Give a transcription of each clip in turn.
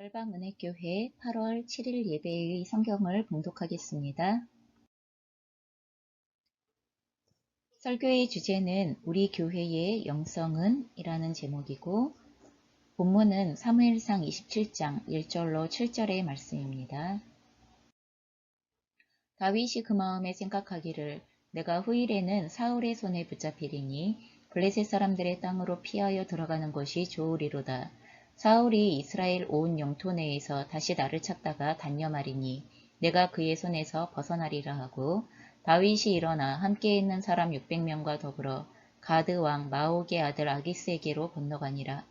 열방은혜교회 8월 7일 예배의 성경을 봉독하겠습니다. 설교의 주제는 우리 교회의 영성은 이라는 제목이고 본문은 사무엘상 27장 1절로 7절의 말씀입니다. 다윗이 그 마음에 생각하기를 내가 후일에는 사울의 손에 붙잡히리니 블레셋 사람들의 땅으로 피하여 들어가는 것이 좋으리로다. 사울이 이스라엘 온 영토 내에서 다시 나를 찾다가 단념하리니 내가 그의 손에서 벗어나리라 하고 다윗이 일어나 함께 있는 사람 600명과 더불어 가드 왕 마옥의 아들 아기스에게로 건너가니라.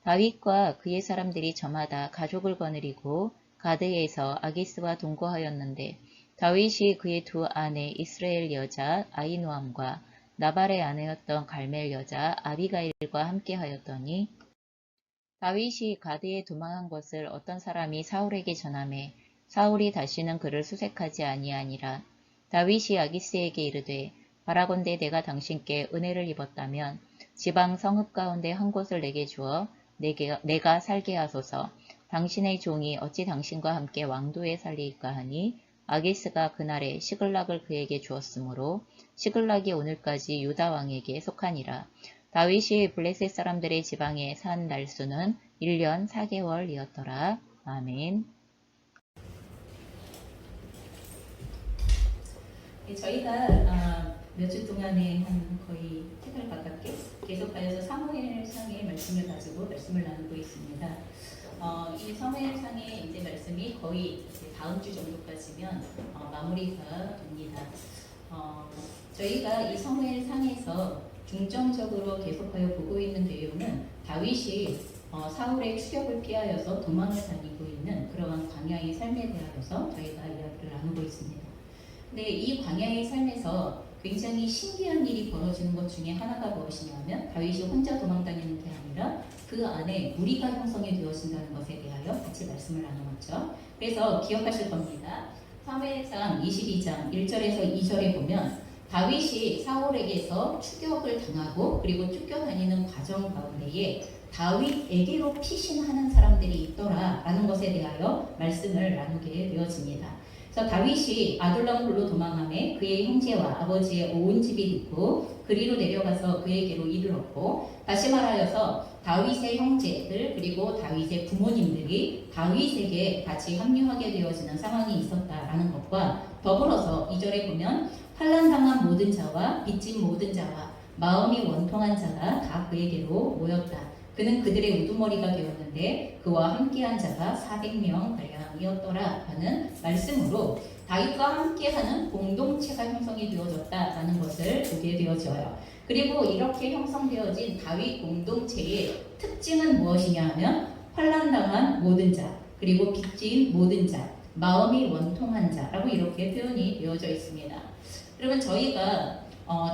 다윗과 그의 사람들이 저마다 가족을 거느리고 가드에서 아기스와 동거하였는데 다윗이 그의 두 아내 이스라엘 여자 아히노암과 나발의 아내였던 갈멜 여자 아비가일과 함께 하였더니 다윗이 가드에 도망한 것을 어떤 사람이 사울에게 전하매 사울이 다시는 그를 수색하지 아니하니라. 다윗이 아기스에게 이르되 바라건대 내가 당신께 은혜를 입었다면 지방 성읍 가운데 한 곳을 내게 주어 내가 살게 하소서. 당신의 종이 어찌 당신과 함께 왕도에 살리일까 하니 아기스가 그날에 시글락을 그에게 주었으므로 시글락이 오늘까지 유다 왕에게 속하니라. 다윗이 블레셋 사람들의 지방에 산 날수는 1년 4개월이었더라. 아멘. 저희가 몇 주 동안에 한 거의 3달 가깝게 계속하여서 사무엘상의 말씀을 가지고 말씀을 나누고 있습니다. 이 사무엘상의 이제 말씀이 거의 다음 주 정도까지면 마무리가 됩니다. 저희가 이 사무엘상에서 중점적으로 계속하여 보고 있는 내용은 다윗이 사울의 추격을 피하여서 도망을 다니고 있는 그러한 광야의 삶에 대하여서 저희가 이야기를 나누고 있습니다. 근데 이 광야의 삶에서 굉장히 신기한 일이 벌어지는 것 중에 하나가 무엇이냐면 다윗이 혼자 도망다니는 게 아니라 그 안에 무리가 형성이 되어진다는 것에 대하여 같이 말씀을 나누었죠. 그래서 기억하실 겁니다. 사무엘상 22장 1절에서 2절에 보면 다윗이 사울에게서 추격을 당하고 그리고 쫓겨다니는 과정 가운데에 다윗에게로 피신하는 사람들이 있더라라는 것에 대하여 말씀을 나누게 되어집니다. 그래서 다윗이 아둘람굴로 도망하며 그의 형제와 아버지의 온 집이 듣고 그리로 내려가서 그에게로 이르렀고 다시 말하여서 다윗의 형제들 그리고 다윗의 부모님들이 다윗에게 같이 합류하게 되어지는 상황이 있었다라는 것과 더불어서 2절에 보면 환난당한 모든 자와 빚진 모든 자와 마음이 원통한 자가 다 그에게로 모였다. 그는 그들의 우두머리가 되었는데 그와 함께한 자가 400명 가량이었더라 하는 말씀으로 다윗과 함께하는 공동체가 형성이 되어졌다라는 것을 보게 되어져요. 그리고 이렇게 형성되어진 다윗 공동체의 특징은 무엇이냐 하면 환난당한 모든 자 그리고 빚진 모든 자 마음이 원통한 자라고 이렇게 표현이 되어져 있습니다. 그러면 저희가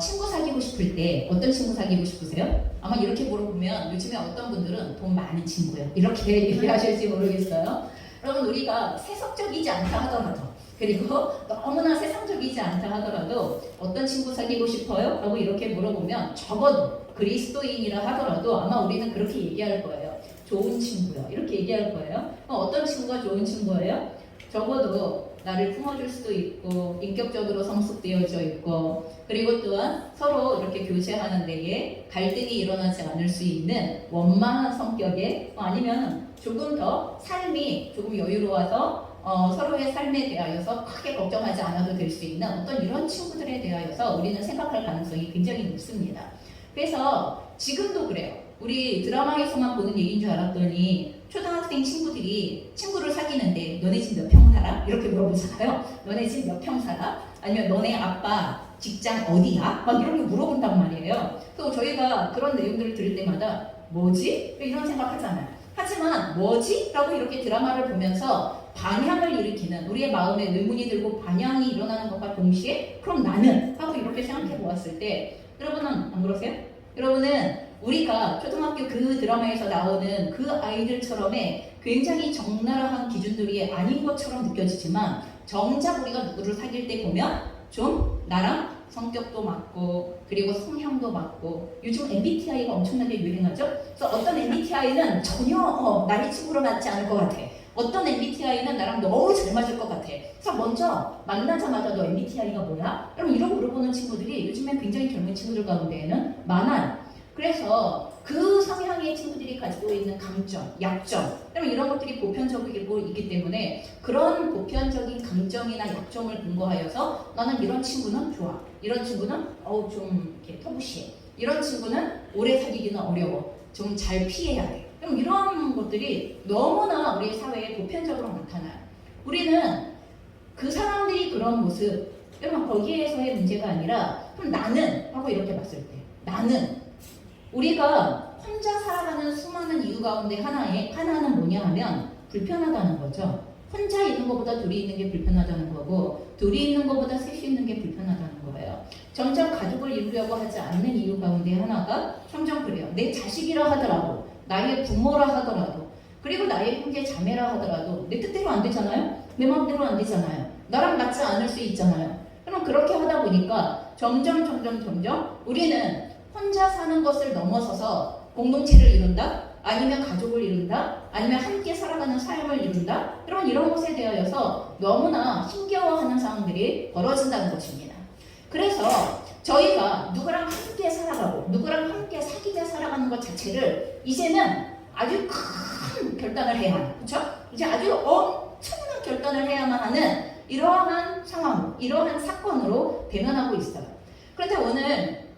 친구 사귀고 싶을 때 어떤 친구 사귀고 싶으세요? 아마 이렇게 물어보면 요즘에 어떤 분들은 돈 많은 친구요 이렇게 얘기하실지 모르겠어요. 여러분 우리가 세속적이지 않다 하더라도 그리고 너무나 세상적이지 않다 하더라도 어떤 친구 사귀고 싶어요? 라고 이렇게 물어보면 적어도 그리스도인이라 하더라도 아마 우리는 그렇게 얘기할 거예요. 좋은 친구요 이렇게 얘기할 거예요. 어떤 친구가 좋은 친구예요? 적어도 나를 품어줄 수도 있고 인격적으로 성숙되어져 있고 그리고 또한 서로 이렇게 교제하는 데에 갈등이 일어나지 않을 수 있는 원만한 성격의 아니면 조금 더 삶이 조금 여유로워서 서로의 삶에 대하여서 크게 걱정하지 않아도 될 수 있는 어떤 이런 친구들에 대하여서 우리는 생각할 가능성이 굉장히 높습니다. 그래서 지금도 그래요. 우리 드라마에서만 보는 얘기인 줄 알았더니 초등학생 친구들이 친구를 사귀는데 너네 집 몇 평 살아? 이렇게 물어보잖아요. 너네 집 몇 평 살아? 아니면 너네 아빠 직장 어디야? 막 이런 거 물어본단 말이에요. 그래서 저희가 그런 내용들을 들을 때마다 뭐지? 이런 생각하잖아요. 하지만 뭐지? 라고 이렇게 드라마를 보면서 반향을 일으키는 우리의 마음에 의문이 들고 반향이 일어나는 것과 동시에 그럼 나는? 하고 이렇게 생각해 보았을 때 여러분은 안 그러세요? 여러분은 우리가 초등학교 그 드라마에서 나오는 그 아이들처럼의 굉장히 적나라한 기준들이 아닌 것처럼 느껴지지만 정작 우리가 누구를 사귈 때 보면 좀 나랑 성격도 맞고 그리고 성향도 맞고 요즘 MBTI가 엄청나게 유행하죠. 그래서 어떤 MBTI는 전혀 나의 친구로 맞지 않을 것 같아. 어떤 MBTI는 나랑 너무 잘 맞을 것 같아. 그래서 먼저 만나자마자 너 MBTI가 뭐야? 그럼 이러고 물어보는 친구들이 요즘에 굉장히 젊은 친구들 가운데에는 많아요. 그래서 그 성향의 친구들이 가지고 있는 강점, 약점, 이런 것들이 보편적이고 있기 때문에 그런 보편적인 강점이나 약점을 근거하여서 나는 이런 친구는 좋아. 이런 친구는 좀 이렇게 터부시해. 이런 친구는 오래 사귀기는 어려워. 좀 잘 피해야 돼. 그럼 이런 것들이 너무나 우리 사회에 보편적으로 나타나요. 우리는 그 사람들이 그런 모습, 여러분 거기에서의 문제가 아니라 그럼 나는 하고 이렇게 봤을 때 나는 우리가 혼자 살아가는 수많은 이유 가운데 하나는 뭐냐 하면 불편하다는 거죠. 혼자 있는 것보다 둘이 있는 게 불편하다는 거고 둘이 있는 것보다 셋이 있는 게 불편하다는 거예요. 점점 가족을 이루려고 하지 않는 이유 가운데 하나가 점점 그래요. 내 자식이라 하더라도 나의 부모라 하더라도 그리고 나의 형제 자매라 하더라도 내 뜻대로 안 되잖아요. 내 마음대로 안 되잖아요. 나랑 맞지 않을 수 있잖아요. 그럼 그렇게 하다 보니까 점점 우리는 혼자 사는 것을 넘어서서 공동체를 이룬다? 아니면 가족을 이룬다? 아니면 함께 살아가는 삶을 이룬다? 이런 것에 대하여서 너무나 힘겨워하는 상황들이 벌어진다는 것입니다. 그래서 저희가 누구랑 함께 살아가고 누구랑 함께 사귀며 살아가는 것 자체를 이제는 아주 큰 결단을 해야 하는, 그렇죠? 이제 아주 엄청난 결단을 해야만 하는 이러한 상황, 이러한 사건으로 대면하고 있어요. 그런데 오늘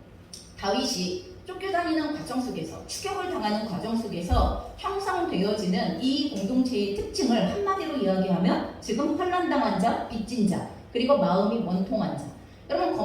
다윗이 쫓겨다니는 과정 속에서 추격을 당하는 과정 속에서 형성되어지는 이 공동체의 특징을 한마디로 이야기하면 지금 환난당한 자, 빚진 자, 그리고 마음이 원통한 자. 여러분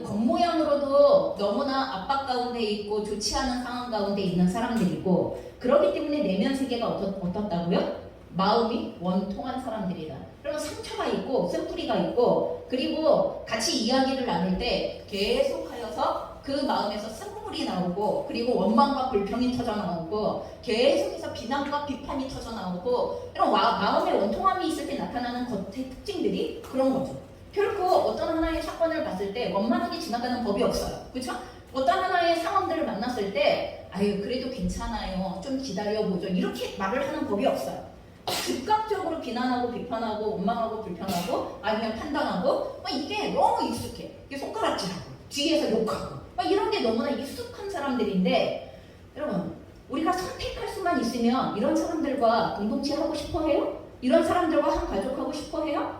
겉모양으로도 너무나 압박 가운데 있고 좋지 않은 상황 가운데 있는 사람들이고 그렇기 때문에 내면 세계가 어떻다고요? 마음이 원통한 사람들이다. 그러면 상처가 있고 쓴뿌리가 있고 그리고 같이 이야기를 나눌 때 계속하여서 그 마음에서 쓴물이 나오고 그리고 원망과 불평이 터져나오고 계속해서 비난과 비판이 터져나오고 이런 마음의 원통함이 있을 때 나타나는 겉의 특징들이 그런 거죠. 결코 어떤 하나의 사건을 봤을 때 원만하게 지나가는 법이 없어요. 그렇죠? 어떤 하나의 상황들을 만났을 때 그래도 괜찮아요. 좀 기다려보죠. 이렇게 말을 하는 법이 없어요. 즉각적으로 비난하고 비판하고 원망하고 불평하고 아니면 판단하고 이게 너무 익숙해. 이게 손가락질하고 뒤에서 욕하고 이런 게 너무나 익숙한 사람들인데 여러분 우리가 선택할 수만 있으면 이런 사람들과 공동체 하고 싶어 해요? 이런 사람들과 한 가족 하고 싶어 해요?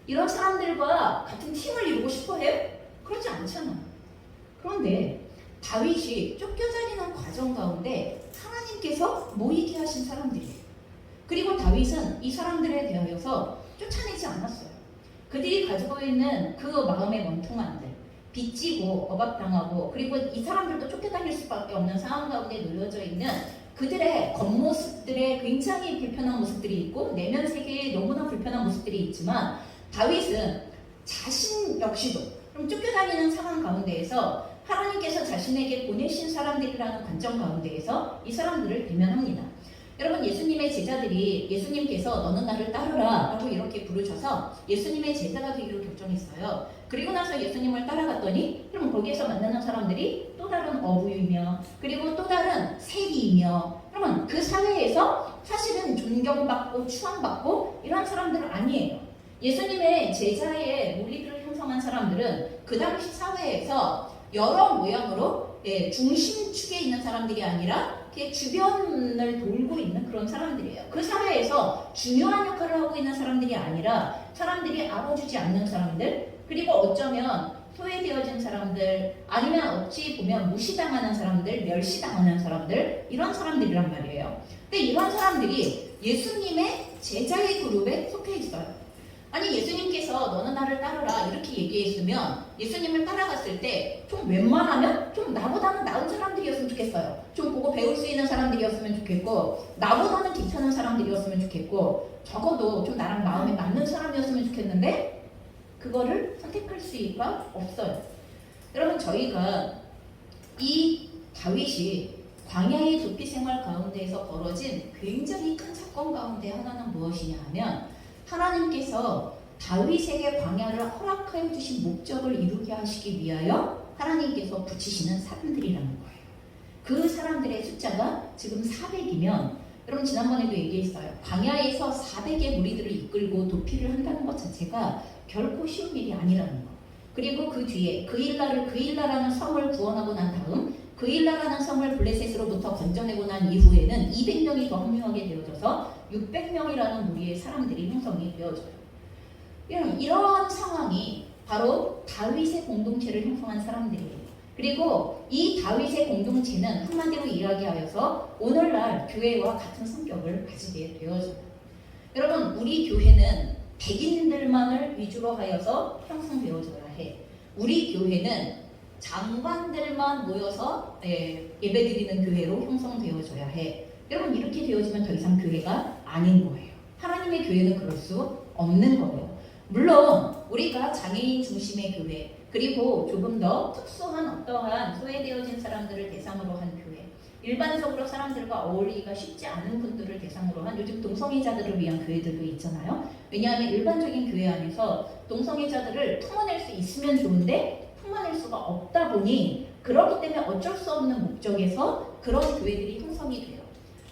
이런 사람들과 같은 팀을 이루고 싶어 해요? 그렇지 않잖아. 그런데 다윗이 쫓겨다니는 과정 가운데 하나님께서 모이게 하신 사람들이에요. 그리고 다윗은 이 사람들에 대하여서 쫓아내지 않았어요. 그들이 가지고 있는 그 마음의 원통함들, 빚지고 억압당하고 그리고 이 사람들도 쫓겨다닐 수밖에 없는 상황 가운데 놓여져 있는 그들의 겉모습들에 굉장히 불편한 모습들이 있고 내면 세계에 너무나 불편한 모습들이 있지만 다윗은 자신 역시도 좀 쫓겨다니는 상황 가운데에서 하나님께서 자신에게 보내신 사람들이라는 관점 가운데에서 이 사람들을 대면합니다. 여러분 예수님의 제자들이 예수님께서 너는 나를 따르라 라고 이렇게 부르셔서 예수님의 제자가 되기로 결정했어요. 그리고 나서 예수님을 따라갔더니 그럼 거기에서 만나는 사람들이 또 다른 어부이며 그리고 또 다른 세리이며 그러면 그 사회에서 사실은 존경받고 추앙받고 이런 사람들은 아니에요. 예수님의 제자의 논리들을 형성한 사람들은 그 당시 사회에서 여러 모양으로 중심축에 있는 사람들이 아니라 주변을 돌고 있는 그런 사람들이에요. 그 사회에서 중요한 역할을 하고 있는 사람들이 아니라 사람들이 알아주지 않는 사람들 그리고 어쩌면 소외되어진 사람들 아니면 어찌 보면 무시당하는 사람들 멸시당하는 사람들 이런 사람들이란 말이에요. 근데 이런 사람들이 예수님의 제자의 그룹에 속해 있어요. 아니 예수님께서 너는 나를 따르라 이렇게 얘기했으면 예수님을 따라갔을 때 좀 웬만하면 좀 나보다는 나은 사람들이었으면 좋겠어요. 좀 보고 배울 수 있는 사람들이었으면 좋겠고 나보다는 괜찮은 사람들이었으면 좋겠고 적어도 좀 나랑 마음에 맞는 사람이었으면 좋겠는데 그거를 선택할 수가 없어요. 여러분 저희가 이 다윗이 광야의 도피 생활 가운데에서 벌어진 굉장히 큰 사건 가운데 하나는 무엇이냐 하면 하나님께서 다윗에게 광야를 허락하여 주신 목적을 이루게 하시기 위하여 하나님께서 붙이시는 사람들이라는 거예요. 그 사람들의 숫자가 지금 400이면 여러분 지난번에도 얘기했어요. 광야에서 400의 무리들을 이끌고 도피를 한다는 것 자체가 결코 쉬운 일이 아니라는 거. 그리고 그 뒤에 그일라라는 성을 구원하고 난 다음 그일라라는 성을 블레셋으로부터 건져내고 난 이후에는 200명이 더 합류하게 되어져서 600명이라는 무리의 사람들이 형성이 되어져요. 이러한 상황이 바로 다윗의 공동체를 형성한 사람들이에요. 그리고 이 다윗의 공동체는 한마디로 이야기하여서 오늘날 교회와 같은 성격을 가지게 되어져요. 여러분, 우리 교회는 백인들만을 위주로 하여서 형성되어져야 해. 우리 교회는 장관들만 모여서 예배드리는 교회로 형성되어져야 해. 여러분, 이렇게 되어지면 더 이상 교회가 아닌 거예요. 하나님의 교회는 그럴 수 없는 거예요. 물론 우리가 장애인 중심의 교회, 그리고 조금 더 특수한 어떠한 소외되어진 사람들을 대상으로 한 교회, 일반적으로 사람들과 어울리기가 쉽지 않은 분들을 대상으로 한 요즘 동성애자들을 위한 교회들도 있잖아요. 왜냐하면 일반적인 교회 안에서 동성애자들을 품어낼 수 있으면 좋은데 품어낼 수가 없다 보니 그렇기 때문에 어쩔 수 없는 목적에서 그런 교회들이 형성이 돼요.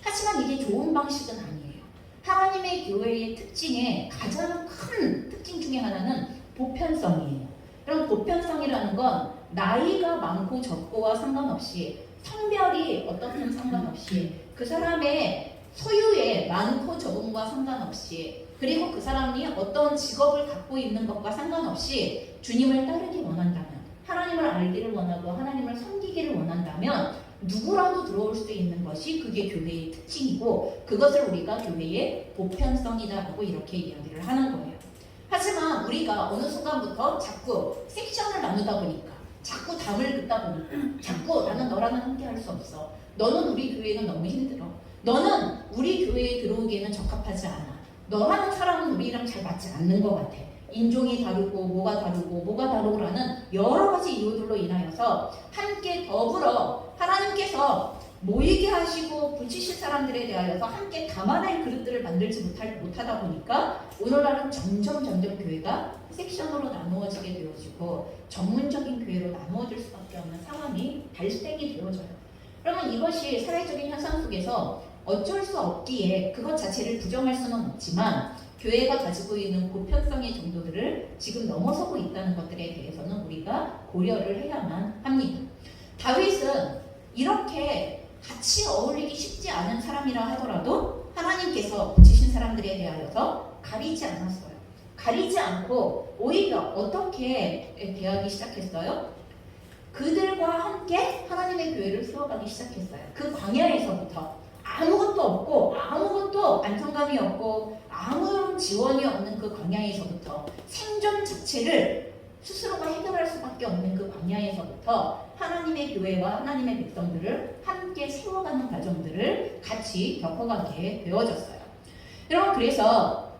하지만 이게 좋은 방식은 아니에요. 하나님의 교회의 특징의 가장 큰 특징 중에 하나는 보편성이에요. 그럼 보편성이라는 건 나이가 많고 적고와 상관없이, 성별이 어떻든 상관없이, 그 사람의 소유의 많고 적음과 상관없이, 그리고 그 사람이 어떤 직업을 갖고 있는 것과 상관없이 주님을 따르기 원한다면, 하나님을 알기를 원하고 하나님을 섬기기를 원한다면 누구라도 들어올 수 있는 것이 그게 교회의 특징이고, 그것을 우리가 교회의 보편성이다라고 이렇게 이야기를 하는 거예요. 하지만 우리가 어느 순간부터 자꾸 섹션을 나누다 보니까, 자꾸 담을 긋다 보니까, 자꾸 나는 너랑은 함께 할 수 없어, 너는 우리 교회는 너무 힘들어, 너는 우리 교회에 들어오기에는 적합하지 않아, 너라는 사람은 우리랑 잘 맞지 않는 것 같아, 인종이 다르고 뭐가 다르고라는 여러 가지 이유들로 인하여서 함께 더불어 하나님께서 모이게 하시고 붙이실 사람들에 대하여서 함께 담아낼 그릇들을 만들지 못하다 보니까 오늘날은 점점 교회가 섹션으로 나누어지게 되어지고 전문적인 교회로 나누어질 수밖에 없는 상황이 발생이 되어져요. 그러면 이것이 사회적인 현상 속에서 어쩔 수 없기에 그것 자체를 부정할 수는 없지만 교회가 가지고 있는 보편성의 정도들을 지금 넘어서고 있다는 것들에 대해서는 우리가 고려를 해야만 합니다. 다윗은 이렇게 같이 어울리기 쉽지 않은 사람이라 하더라도 하나님께서 붙이신 사람들에 대하여서 가리지 않았어요. 가리지 않고 오히려 어떻게 대하기 시작했어요? 그들과 함께 하나님의 교회를 세워가기 시작했어요. 그 광야에서부터 아무것도 없고 아무것도 안정감이 없고 아무런 지원이 없는 그 광야에서부터 생존 자체를 스스로가 해결할 수밖에 없는 그 광야에서부터 하나님의 교회와 하나님의 백성들을 함께 세워가는 과정들을 같이 겪어가게 되어졌어요. 여러분, 그래서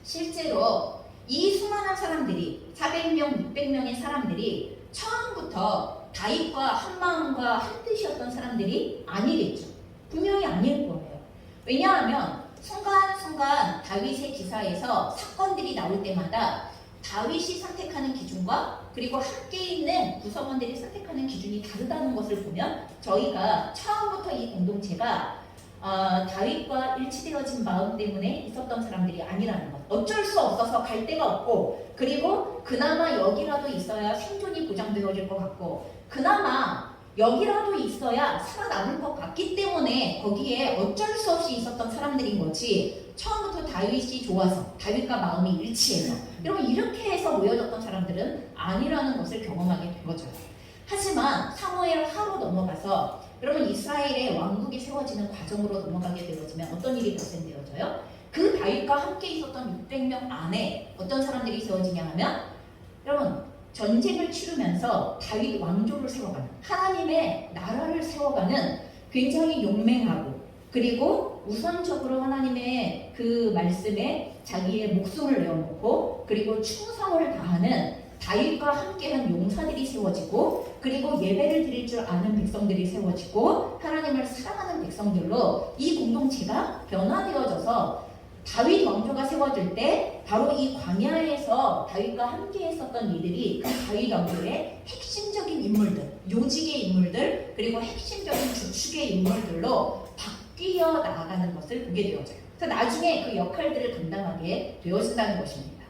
실제로 이 수많은 사람들이 400명, 600명의 사람들이 처음부터 다윗과 한 마음과 한 뜻이었던 사람들이 아니겠죠. 분명히 아닐 거예요. 왜냐하면 순간순간 다윗의 기사에서 사건들이 나올 때마다 다윗이 선택하는 기준과 그리고 함께 있는 구성원들이 선택하는 기준이 다르다는 것을 보면 저희가 처음부터 이 공동체가 다윗과 일치되어진 마음 때문에 있었던 사람들이 아니라는 것. 어쩔 수 없어서 갈 데가 없고, 그리고 그나마 여기라도 있어야 생존이 보장되어질 것 같고, 그나마 여기라도 있어야 살아남을 것 같기 때문에 거기에 어쩔 수 없이 있었던 사람들인 거지, 처음부터 다윗이 좋아서 다윗과 마음이 일치해서 여러분 이렇게 해서 모여졌던 사람들은 아니라는 것을 경험하게 된 거죠. 하지만 사무엘 하로 넘어가서 여러분 이스라엘의 왕국이 세워지는 과정으로 넘어가게 되어지면 어떤 일이 발생되어져요? 그 다윗과 함께 있었던 600명 안에 어떤 사람들이 세워지냐 하면, 여러분 전쟁을 치르면서 다윗 왕조를 세워가는, 하나님의 나라를 세워가는 굉장히 용맹하고, 그리고 우선적으로 하나님의 그 말씀에 자기의 목숨을 내어놓고 그리고 충성을 다하는 다윗과 함께한 용사들이 세워지고, 그리고 예배를 드릴 줄 아는 백성들이 세워지고, 하나님을 사랑하는 백성들로 이 공동체가 변화되어져서 다윗 왕조가 세워질 때 바로 이 광야에서 다윗과 함께 했었던 이들이 그 다윗 왕조의 핵심적인 인물들, 요직의 인물들, 그리고 핵심적인 주축의 인물들로 바뀌어 나아가는 것을 보게 되어져요. 그래서 나중에 그 역할들을 감당하게 되어진다는 것입니다.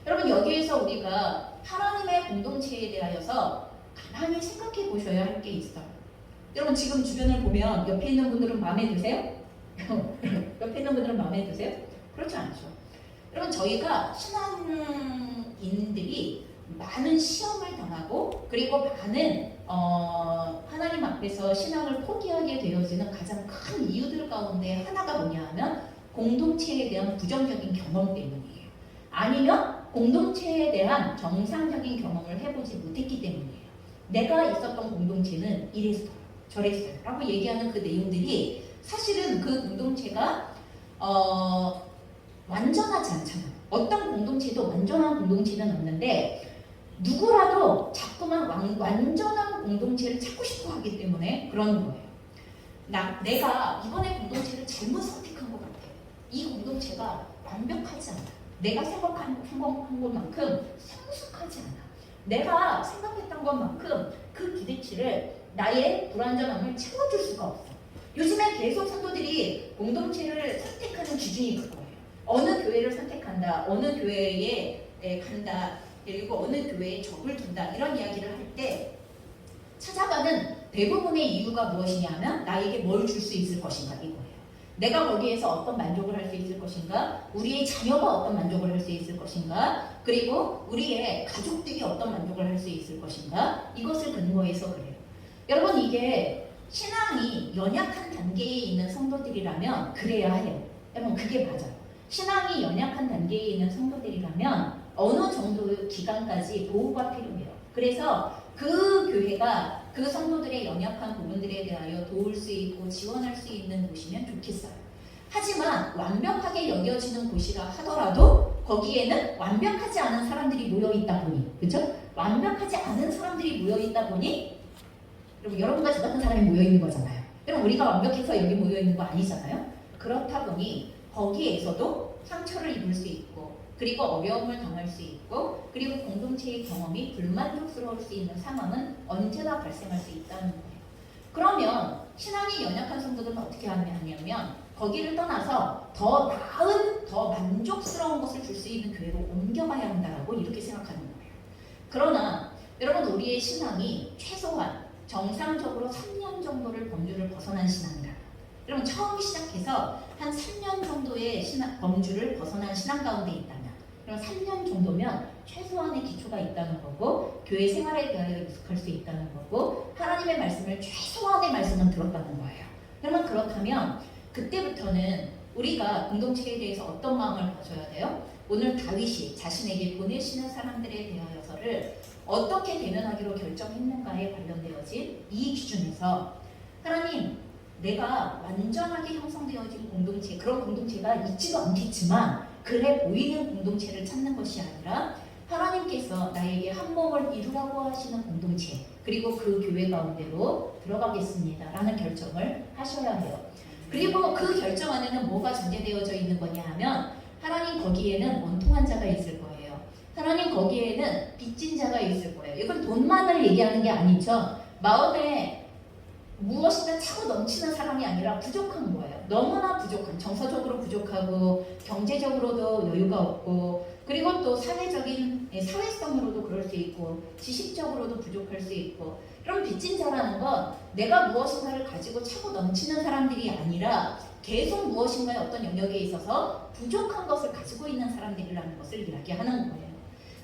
여러분, 여기에서 우리가 하나님의 공동체에 대하여서 가만히 생각해 보셔야 할 게 있어요. 여러분, 지금 주변을 보면 옆에 있는 분들은 마음에 드세요? 옆에 있는 분들은 마음에 드세요? 그렇지 않죠. 여러분, 저희가 신앙인들이 많은 시험을 당하고 그리고 많은 하나님 앞에서 신앙을 포기하게 되어지는 가장 큰 이유들 가운데 하나가 뭐냐 하면 공동체에 대한 부정적인 경험 때문이에요. 아니면 공동체에 대한 정상적인 경험을 해보지 못했기 때문이에요. 내가 있었던 공동체는 이랬어요, 저랬어요 라고 얘기하는 그 내용들이 사실은 그 공동체가 완전하지 않잖아요. 어떤 공동체도 완전한 공동체는 없는데 누구라도 자꾸만 완전한 공동체를 찾고 싶어 하기 때문에 그러는 거예요. 내가 이번에 공동체를 잘못 선택한 것 같아요. 이 공동체가 완벽하지 않아. 내가 생각한 것만큼 성숙하지 않아. 내가 생각했던 것만큼 그 기대치를, 나의 불완전함을 채워줄 수가 없어. 요즘에 계속 성도들이 공동체를 선택하는 기준이 그거예요. 어느 교회를 선택한다, 어느 교회에 간다, 그리고 어느 교회에 적을 둔다, 이런 이야기를 할 때 찾아가는 대부분의 이유가 무엇이냐 하면 나에게 뭘 줄 수 있을 것인가, 이거예요. 내가 거기에서 어떤 만족을 할 수 있을 것인가, 우리의 자녀가 어떤 만족을 할 수 있을 것인가, 그리고 우리의 가족들이 어떤 만족을 할 수 있을 것인가, 이것을 근거해서 그래요. 여러분, 이게 신앙이 연약한 단계에 있는 성도들이라면 그래야 해요. 여러분, 그게 맞아요. 신앙이 연약한 단계에 있는 성도들이라면 어느 정도 기간까지 보호가 필요해요. 그래서 그 교회가 그 성도들의 연약한 부분들에 대하여 도울 수 있고 지원할 수 있는 곳이면 좋겠어요. 하지만 완벽하게 여겨지는 곳이라 하더라도 거기에는 완벽하지 않은 사람들이 모여있다 보니, 그렇죠? 완벽하지 않은 사람들이 모여있다 보니 여러분과 저 같은 사람이 모여있는 거잖아요. 여러분, 우리가 완벽해서 여기 모여있는 거 아니잖아요. 그렇다 보니 거기에서도 상처를 입을 수 있고, 그리고 어려움을 당할 수 있고, 그리고 공동체의 경험이 불만족스러울 수 있는 상황은 언제나 발생할 수 있다는 거예요. 그러면 신앙이 연약한 성도들은 어떻게 하냐면 거기를 떠나서 더 나은, 더 만족스러운 것을 줄 수 있는 교회로 옮겨가야 한다라고 이렇게 생각하는 거예요. 그러나 여러분, 우리의 신앙이 최소한 정상적으로 3년 정도를 범주를 벗어난 신앙이라, 여러분, 처음 시작해서 한 3년 정도의 범주를 벗어난 신앙 가운데 있다면, 그럼 3년 정도면 최소한의 기초가 있다는 거고, 교회 생활에 대하여 익숙할 수 있다는 거고, 하나님의 말씀을 최소한의 말씀은 들었다는 거예요. 그러면 그렇다면 그때부터는 우리가 공동체에 대해서 어떤 마음을 가져야 돼요? 오늘 다윗이 자신에게 보내시는 사람들에 대하여서를 어떻게 대면하기로 결정했는가에 관련되어진 이 기준에서, 하나님, 내가 완전하게 형성되어진 공동체, 그런 공동체가 있지도 않겠지만 그래 보이는 공동체를 찾는 것이 아니라 하나님께서 나에게 한 몸을 이루라고 하시는 공동체, 그리고 그 교회 가운데로 들어가겠습니다 라는 결정을 하셔야 해요. 그리고 그 결정 안에는 뭐가 전제되어져 있는 거냐 하면, 하나님, 거기에는 원통한 자가 있을 거예요. 하나님, 거기에는 빚진 자가 있을 거예요. 이건 돈만을 얘기하는 게 아니죠. 마음에 무엇인가 차고 넘치는 사람이 아니라 부족한 거예요. 너무나 부족한, 정서적으로 부족하고 경제적으로도 여유가 없고, 그리고 또 사회성으로도 그럴 수 있고, 지식적으로도 부족할 수 있고. 그럼 빚진 자라는 건 내가 무엇인가를 가지고 차고 넘치는 사람들이 아니라 계속 무엇인가의 어떤 영역에 있어서 부족한 것을 가지고 있는 사람들이라는 것을 이야기하는 거예요.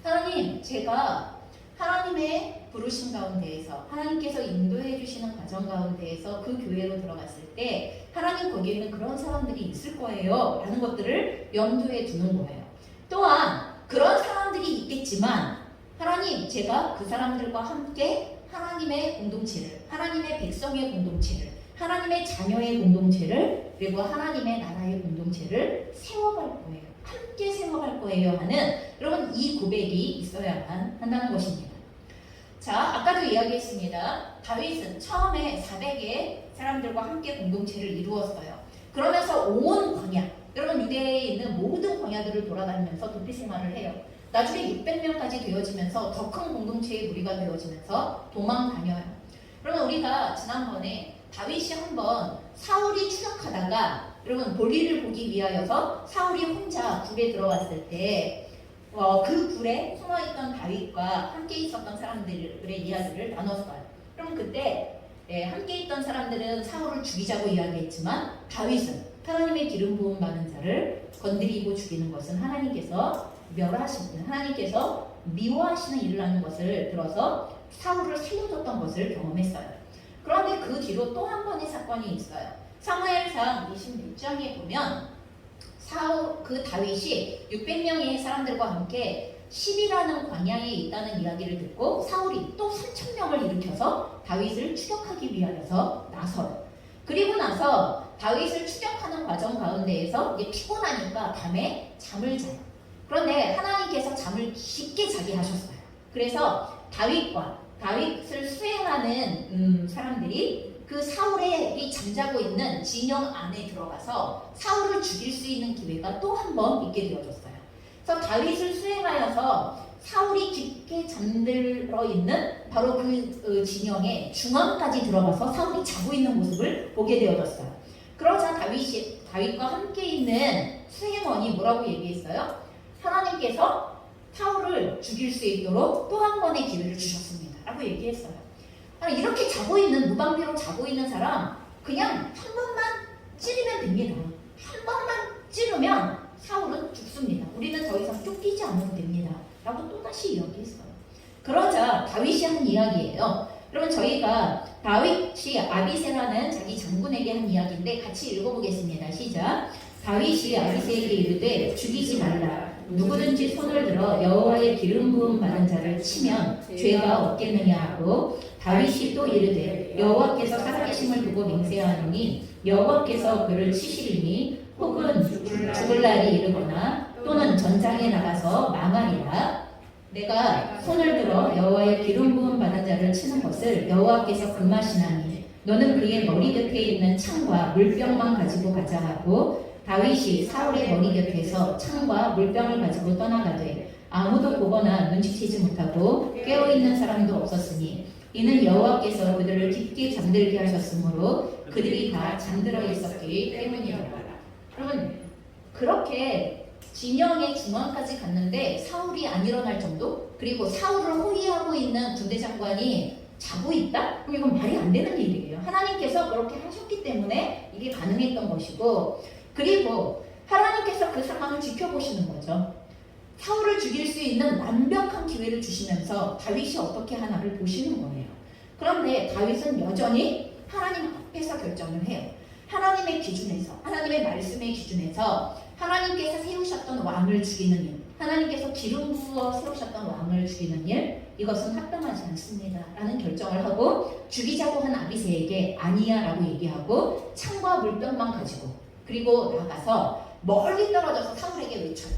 하나님, 제가 하나님의 부르심 가운데에서, 하나님께서 인도해 주시는 과정 가운데에서 그 교회로 들어갔을 때 하나님, 거기에는 그런 사람들이 있을 거예요 라는 것들을 염두에 두는 거예요. 또한 그런 사람들이 있겠지만 하나님, 제가 그 사람들과 함께 하나님의 공동체를, 하나님의 백성의 공동체를, 하나님의 자녀의 공동체를, 그리고 하나님의 나라의 공동체를 세워갈 거예요. 함께 세워갈 거예요 하는, 여러분, 이 고백이 있어야만 한다는 것입니다. 자, 아까도 이야기했습니다. 다윗은 처음에 400의 사람들과 함께 공동체를 이루었어요. 그러면서 온 광야, 여러분 유대에 있는 모든 광야들을 돌아다니면서 도피 생활을 해요. 나중에 600명까지 되어지면서 더 큰 공동체의 무리가 되어지면서 도망 다녀요. 그러면 우리가 지난번에 다윗이 한번 사울이 추격하다가 여러분 볼일을 보기 위하여서 사울이 혼자 굴에 들어왔을 때 그 굴에 숨어있던 다윗과 함께 있었던 사람들의 이야기를 나눴어요. 그럼 그때 함께 있던 사람들은 사울을 죽이자고 이야기했지만 다윗은 하나님의 기름 부음 받은 자를 건드리고 죽이는 것은 하나님께서 멸하시는, 하나님께서 미워하시는 일을 하는 것을 들어서 사울을 살려줬던 것을 경험했어요. 그런데 그 뒤로 또 한 번의 사건이 있어요. 사무엘상 26장에 보면 다윗이 600명의 사람들과 함께 10이라는 광야에 있다는 이야기를 듣고 사울이 또 3,000명을 일으켜서 다윗을 추격하기 위하여서 나서요. 그리고 나서 다윗을 추격하는 과정 가운데에서 피곤하니까 밤에 잠을 자요. 그런데 하나님께서 잠을 깊게 자게 하셨어요. 그래서 다윗을 수행하는 사람들이 그 사울이 잠자고 있는 진영 안에 들어가서 사울을 죽일 수 있는 기회가 또 한 번 있게 되어졌어요. 그래서 다윗을 수행하여서 사울이 깊게 잠들어 있는 바로 그 진영의 중앙까지 들어가서 사울이 자고 있는 모습을 보게 되어졌어요. 그러자 다윗과 함께 있는 수행원이 뭐라고 얘기했어요? 하나님께서 사울을 죽일 수 있도록 또 한 번의 기회를 주셨습니다. 라고 얘기했어요. 이렇게 자고 있는, 무방비로 자고 있는 사람 그냥 한 번만 찌르면 됩니다. 한 번만 찌르면 사울은 죽습니다. 우리는 더 이상 쫓기지 않아도 됩니다. 라고 또다시 이야기했어요. 그러자 다윗이 한 이야기예요. 여러분 저희가 다윗이 아비새라는 자기 장군에게 한 이야기인데 같이 읽어보겠습니다. 시작. 다윗이 아비새에게 이르되 죽이지 말라. 누구든지 손을 들어 여호와의 기름 부음 받은 자를 치면 죄가 없겠느냐 하고 다윗이 또 이르되 여호와께서 살아계심을 두고 맹세하노니 여호와께서 그를 치시리니 혹은 죽을 날이 이르거나 또는 전장에 나가서 망하리라. 내가 손을 들어 여호와의 기름 부음 받은 자를 치는 것을 여호와께서 금하시나니 너는 그의 머리 곁에 있는 창과 물병만 가지고 가자 하고 다윗이 사울의 머리 곁에서 창과 물병을 가지고 떠나가되 아무도 보거나 눈치채지 못하고 깨어있는 사람도 없었으니 이는 여호와께서 그들을 깊게 잠들게 하셨으므로 그들이 다 잠들어 있었기 때문이라. 여러분 그렇게 진영의 중앙까지 갔는데 사울이 안 일어날 정도? 그리고 사울을 호위하고 있는 군대 장관이 자고 있다? 그럼 이건 말이 안 되는 일이에요. 하나님께서 그렇게 하셨기 때문에 이게 가능했던 것이고, 그리고 하나님께서 그 상황을 지켜보시는 거죠. 사울을 죽일 수 있는 완벽한 기회를 주시면서 다윗이 어떻게 하나를 보시는 거예요. 그런데 다윗은 여전히 하나님 앞에서 결정을 해요. 하나님의 기준에서, 하나님의 말씀의 기준에서 하나님께서 세우셨던 왕을 죽이는 일, 하나님께서 기름 부어 세우셨던 왕을 죽이는 일, 이것은 합당하지 않습니다 라는 결정을 하고 죽이자고 한 아비새에게 아니야 라고 얘기하고 창과 물병만 가지고 그리고 나가서 멀리 떨어져서 사울에게 외쳐요.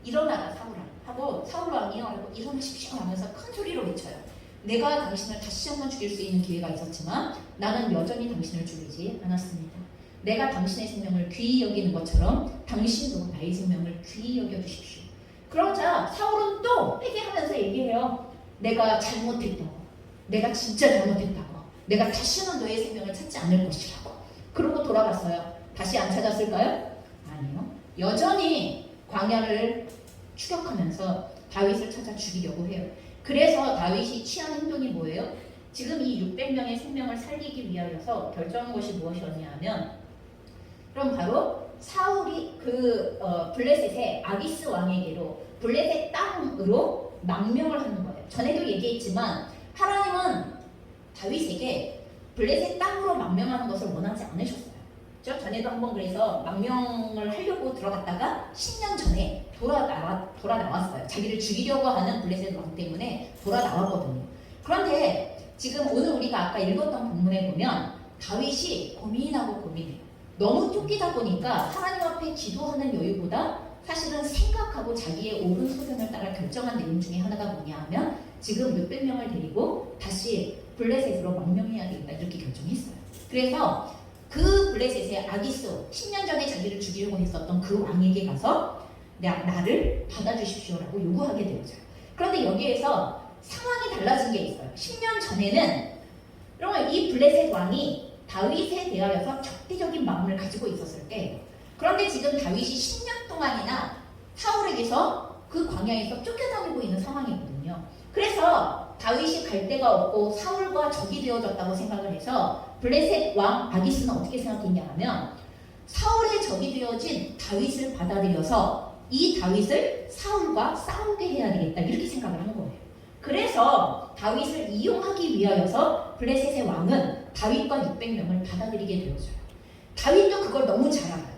일어나라 사울아 하고 사울 왕이요 하고 일어나십시오 하면서 큰 소리로 외쳐요. 내가 당신을 다시 한번 죽일 수 있는 기회가 있었지만 나는 여전히 당신을 죽이지 않았습니다. 내가 당신의 생명을 귀히 여기는 것처럼 당신도 나의 생명을 귀히 여겨주십시오. 그러자 사울은 또 회개하면서 얘기해요. 내가 잘못했다고. 내가 진짜 잘못했다고. 내가 다시는 너의 생명을 찾지 않을 것이라고. 그러고 돌아갔어요. 다시 안 찾았을까요? 아니요. 여전히 광야를 추격하면서 다윗을 찾아 죽이려고 해요. 그래서 다윗이 취한 행동이 뭐예요? 지금 이 600명의 생명을 살리기 위하여서 결정한 것이 무엇이었냐 하면 그럼 바로 사울이 블레셋의 아기스 왕에게로 블레셋 땅으로 망명을 하는 거예요. 전에도 얘기했지만 하나님은 다윗에게 블레셋 땅으로 망명하는 것을 원하지 않으셨어요. 전에도 한번 그래서 망명을 하려고 들어갔다가 10년 전에 돌아 나왔어요. 자기를 죽이려고 하는 블레셋 왕 때문에 돌아 나왔거든요. 그런데 지금 오늘 우리가 아까 읽었던 본문에 보면 다윗이 고민하고 고민해요. 너무 쫓기다 보니까 하나님 앞에 기도하는 여유보다 사실은 생각하고 자기의 옳은 소견을 따라 결정한 내용 중에 하나가 뭐냐 하면 지금 600명을 데리고 다시 블레셋으로 망명해야 되겠다 이렇게 결정했어요. 그래서 그 블레셋의 아기스 10년 전에 자기를 죽이려고 했었던 그 왕에게 가서 나를 받아주십시오라고 요구하게 되어져요. 그런데 여기에서 상황이 달라진 게 있어요. 10년 전에는 여러분 이 블레셋 왕이 다윗에 대하여서 적대적인 마음을 가지고 있었을 때예요. 그런데 지금 다윗이 10년 동안이나 사울에게서 그 광야에서 쫓겨다니고 있는 상황이거든요. 그래서 다윗이 갈 데가 없고 사울과 적이 되어졌다고 생각을 해서 블레셋 왕 아기스는 어떻게 생각했냐 하면 사울의 적이 되어진 다윗을 받아들여서 이 다윗을 사울과 싸우게 해야 되겠다 이렇게 생각을 한 거예요. 그래서 다윗을 이용하기 위하여서 블레셋의 왕은 다윗과 600명을 받아들이게 되어져요. 다윗도 그걸 너무 잘 알아요.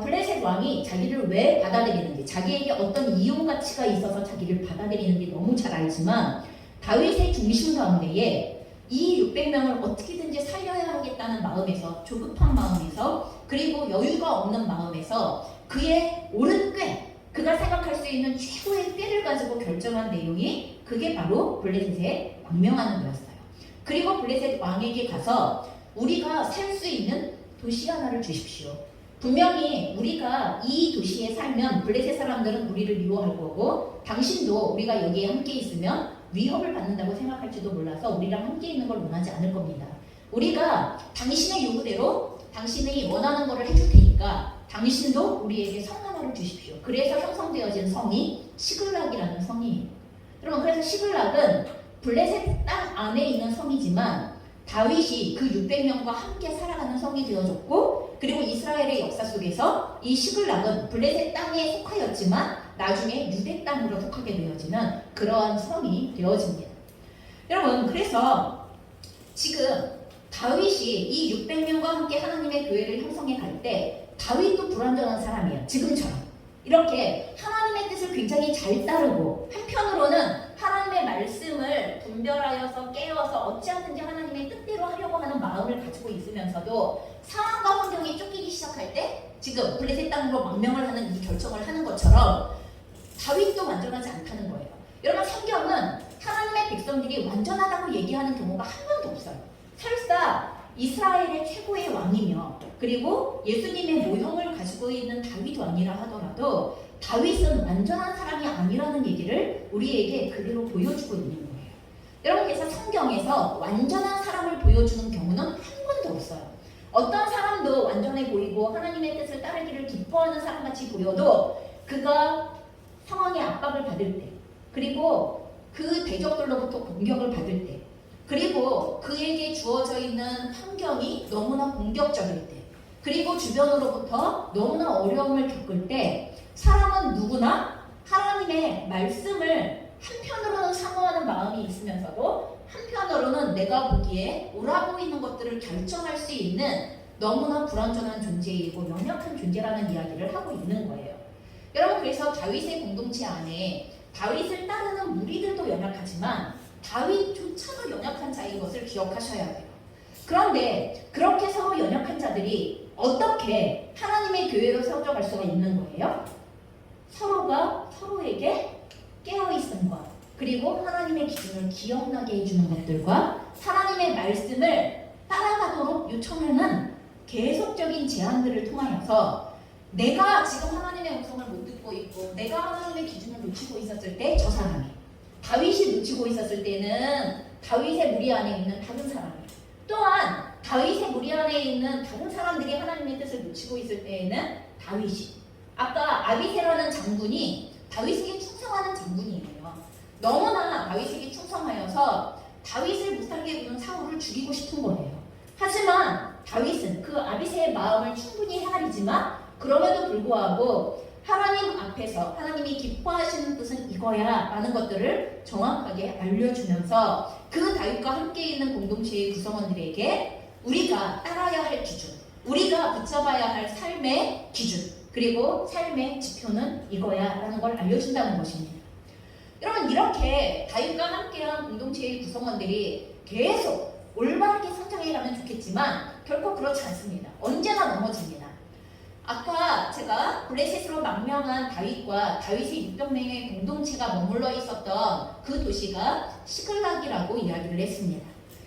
블레셋 왕이 자기를 왜 받아들이는지, 자기에게 어떤 이용 가치가 있어서 자기를 받아들이는지 너무 잘 알지만 다윗의 중심 가운데에 이 600명을 어떻게든지 살려야 하겠다는 마음에서, 조급한 마음에서, 그리고 여유가 없는 마음에서 그의 옳은 꾀, 그가 생각할 수 있는 최고의 꾀를 가지고 결정한 내용이 그게 바로 블레셋에 망명하는 거였어요. 그리고 블레셋 왕에게 가서 우리가 살 수 있는 도시 하나를 주십시오. 분명히 우리가 이 도시에 살면 블레셋 사람들은 우리를 미워할 거고 당신도 우리가 여기에 함께 있으면 위협을 받는다고 생각할지도 몰라서 우리랑 함께 있는 걸 원하지 않을 겁니다. 우리가 당신의 요구대로 당신이 원하는 것을 해줄 테니까 당신도 우리에게 성 하나를 주십시오. 그래서 형성되어진 성이 시글락이라는 성이에요. 여러분, 그래서 시글락은 블레셋 땅 안에 있는 성이지만 다윗이 그 600명과 함께 살아가는 성이 되어졌고, 그리고 이스라엘의 역사 속에서 이 시글락은 블레셋 땅에 속하였지만 나중에 유대 땅으로 속하게 되어지는 그러한 성이 되어집니다. 여러분, 그래서 지금 다윗이 이 600명과 함께 하나님의 교회를 형성해 갈 때 다윗도 불완전한 사람이에요. 지금처럼 이렇게 하나님의 뜻을 굉장히 잘 따르고 한편으로는 하나님의 말씀을 분별하여서 깨어서 어찌하든지 하나님의 뜻대로 하려고 하는 마음을 가지고 있으면서도 상황과 환경이 쫓기기 시작할 때 지금 블레셋 땅으로 망명을 하는 이 결정을 하는 것처럼 다윗도 완전하지 않다는 거예요. 여러분, 성경은 하나님의 백성들이 완전하다고 얘기하는 경우가 한 번도 없어요. 설사 이스라엘의 최고의 왕이며 그리고 예수님의 모형을 가지고 있는 다윗 왕이라 하더라도 다윗은 완전한 사람이 아니라는 얘기를 우리에게 그대로 보여주고 있는 거예요. 여러분, 그래서 성경에서 완전한 사람을 보여주는 경우는 한 번도 없어요. 어떤 사람도 완전해 보이고 하나님의 뜻을 따르기를 기뻐하는 사람같이 보여도 그가 상황의 압박을 받을 때, 그리고 그 대적들로부터 공격을 받을 때, 그리고 그에게 주어져 있는 환경이 너무나 공격적일 때, 그리고 주변으로부터 너무나 어려움을 겪을 때 사람은 누구나 하나님의 말씀을 한편으로는 사모하는 마음이 있으면서도 한편으로는 내가 보기에 옳아 보이는 것들을 결정할 수 있는 너무나 불완전한 존재이고 연약한 존재라는 이야기를 하고 있는 거예요. 여러분, 그래서 다윗의 공동체 안에 다윗을 따르는 무리들도 연약하지만 다윗조차도 연약한 자인 것을 기억하셔야 돼요. 그런데 그렇게 서로 연약한 자들이 어떻게 하나님의 교회로 세워져 갈 수가 있는 거예요? 서로가 서로에게 깨어있음과 그리고 하나님의 기준을 기억나게 해주는 것들과 하나님의 말씀을 따라가도록 요청하는 계속적인 제안들을 통하여서 내가 지금 하나님의 음성을 못 듣고 있고 내가 하나님의 기준을 놓치고 있었을 때 저 사람이, 다윗이 놓치고 있었을 때는 다윗의 무리 안에 있는 다른 사람이, 또한 다윗의 무리 안에 있는 다른 사람들이 하나님의 뜻을 놓치고 있을 때에는 다윗이, 아까 아비새라는 장군이 다윗에게 충성하는 장군이에요. 너무나 다윗에게 충성하여서 다윗을 못살게 구는 사울을 죽이고 싶은 거예요. 하지만 다윗은 그 아비새의 마음을 충분히 헤아리지만 그럼에도 불구하고 하나님 앞에서 하나님이 기뻐하시는 뜻은 이거야 라는 것들을 정확하게 알려주면서 그 다윗과 함께 있는 공동체의 구성원들에게 우리가 따라야 할 기준, 우리가 붙잡아야 할 삶의 기준, 그리고 삶의 지표는 이거야 라는 걸 알려준다는 것입니다. 여러분, 이렇게 다윗과 함께한 공동체의 구성원들이 계속 올바르게 성장해가면 좋겠지만 결코 그렇지 않습니다. 언제나 넘어집니다. 아까 제가 블레셋으로 망명한 다윗과 다윗의 600명의 공동체가 머물러 있었던 그 도시가 시글락이라고 이야기를 했습니다.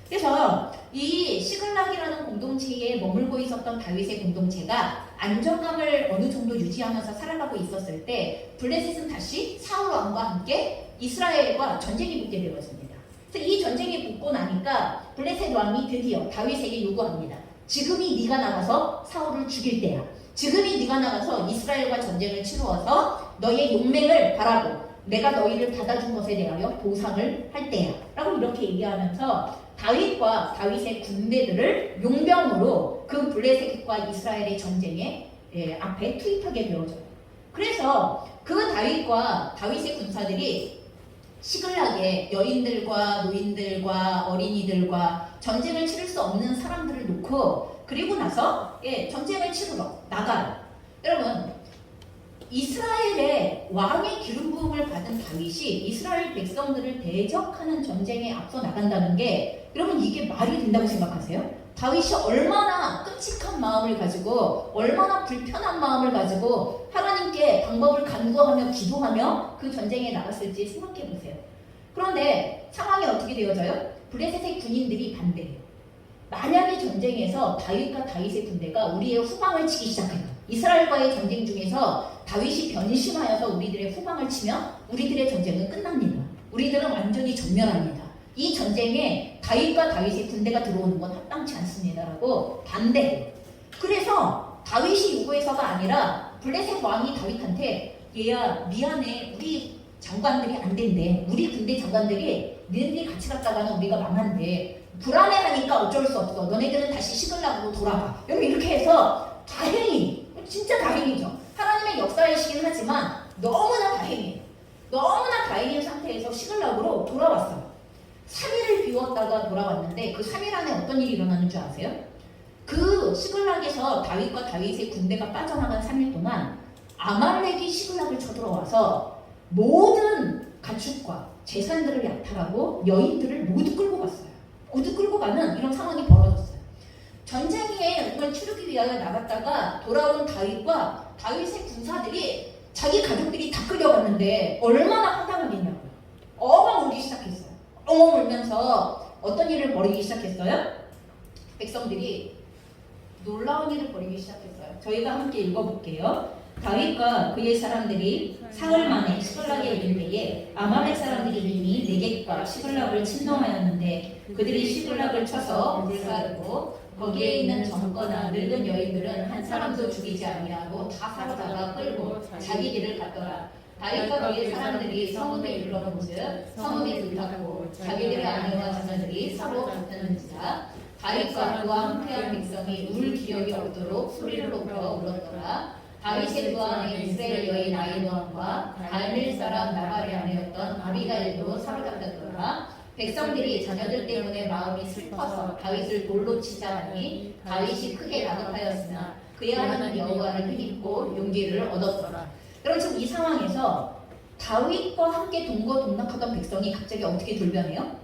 그래서 이 시글락이라는 공동체에 머물고 있었던 다윗의 공동체가 안정감을 어느 정도 유지하면서 살아가고 있었을 때 블레셋은 다시 사울 왕과 함께 이스라엘과 전쟁이 붙게 되었습니다. 그래서 이 전쟁이 붙고 나니까 블레셋 왕이 드디어 다윗에게 요구합니다. 지금이 네가 나가서 사울을 죽일 때야. 지금이 네가 나가서 이스라엘과 전쟁을 치루어서 너의 용맹을 바라고 내가 너희를 받아준 것에 대하여 보상을 할 때야. 라고 이렇게 얘기하면서 다윗과 다윗의 군대들을 용병으로 그 블레셋과 이스라엘의 전쟁에 앞에 투입하게 되어져요. 그래서 그 다윗과 다윗의 군사들이 시글락에 여인들과 노인들과 어린이들과 전쟁을 치를 수 없는 사람들을 놓고 그리고 나서 전쟁을 치르러 나가요. 여러분, 이스라엘의 왕의 기름 부음을 받은 다윗이 이스라엘 백성들을 대적하는 전쟁에 앞서 나간다는 게 여러분 이게 말이 된다고 생각하세요? 다윗이 얼마나 끔찍한 마음을 가지고 얼마나 불편한 마음을 가지고 하나님께 방법을 간구하며 기도하며 그 전쟁에 나갔을지 생각해 보세요. 그런데 상황이 어떻게 되어져요? 블레셋의 군인들이 반대해요. 만약에 전쟁에서 다윗과 다윗의 군대가 우리의 후방을 치기 시작해요. 이스라엘과의 전쟁 중에서 다윗이 변심하여서 우리들의 후방을 치면 우리들의 전쟁은 끝납니다. 우리들은 완전히 전멸합니다. 이 전쟁에 다윗과 다윗의 군대가 들어오는 건 합당치 않습니다라고 반대해요. 그래서 다윗이 요구해서가 아니라 블레셋 왕이 다윗한테 얘야 미안해 우리 장관들이 안 된대. 우리 군대 장관들이 너네들이 같이 갔다가는 우리가 망한대. 불안해하니까 어쩔 수 없어. 너네들은 다시 시글락으로 돌아가. 여러분 이렇게 해서 다행히 진짜 다행이죠. 하나님의 역사이시긴 하지만 너무나 다행이에요. 너무나 다행인 상태에서 시글락으로 돌아왔어요. 3일을 비웠다가 돌아왔는데 그 3일 안에 어떤 일이 일어나는 줄 아세요? 그 시글락에서 다윗과 다윗의 군대가 빠져나간 3일 동안 아말렉이 시글락을 쳐들어와서 모든 가축과 재산들을 약탈하고 여인들을 모두 끌고 갔어요. 모두 끌고 가는 이런 상황이 벌어졌어요. 전쟁에 이걸 치르기 위하여 나갔다가 돌아온 다윗과 다윗의 군사들이 자기 가족들이 다 끌려갔는데 얼마나 황당하겠냐고요. 엉엉 울기 시작했어요. 엉엉 울면서 어떤 일을 벌이기 시작했어요? 백성들이 놀라운 일을 벌이기 시작했어요. 저희가 함께 읽어볼게요. 다윗과 그의 사람들이 사흘 만에 시글락에 이른 때에 아말렉 사람들이 이미 네겝과 시글락을 침노하였는데 그들이 시글락을 쳐서 불사르고 거기에 있는 젊거나 늙은 여인들은 한 사람도 죽이지 아니하고 다 사로다가 끌고 자기 길을 갔더라. 다윗과 그의 사람들이 성읍에 이르러본즉 성읍이 불탔고 자기들의 아내와 자녀들이 서로 다투는지라. 다윗과 그와 함께한 백성이 울 기억이 없도록 소리를 높여 울었더라. 다윗의 그 안에 이스라엘 여인 아히노암과 갈밀 사람 나발의 아내였던 아비가일도 사로잡혔더라. 백성들이 자녀들 때문에 마음이 슬퍼서 다윗을 돌로 치자 하니 다윗이 크게 다급하였으나 그의 하나님 여호와를 힘입고 용기를 얻었더라. 여러분 지금 이 상황에서 다윗과 함께 동거동락하던 백성이 갑자기 어떻게 돌변해요?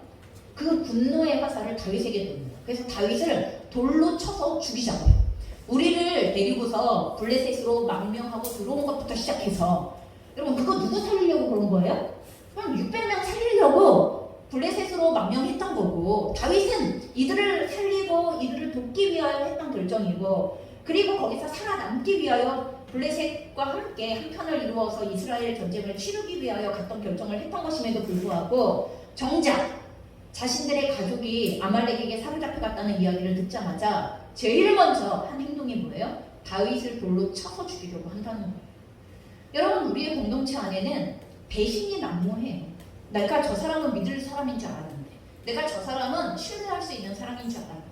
그 분노의 화살을 다윗에게 돌립니다. 그래서 다윗을 돌로 쳐서 죽이자고 해요. 우리를 데리고서 블레셋으로 망명하고 들어온 것부터 시작해서 여러분 그거 누구 살리려고 그런 거예요? 그럼 600명 살리려고 블레셋으로 망명했던 거고 다윗은 이들을 살리고 이들을 돕기 위하여 했던 결정이고 그리고 거기서 살아남기 위하여 블레셋과 함께 한편을 이루어서 이스라엘 전쟁을 치르기 위하여 갔던 결정을 했던 것임에도 불구하고 정작 자신들의 가족이 아말렉에게 사로잡혀갔다는 이야기를 듣자마자 제일 먼저 한 행동이 뭐예요? 다윗을 돌로 쳐서 죽이려고 한다는 거예요. 여러분 우리의 공동체 안에는 배신이 난무해요. 내가 저 사람은 믿을 사람인 줄 알았는데 내가 저 사람은 신뢰할 수 있는 사람인 줄 알았는데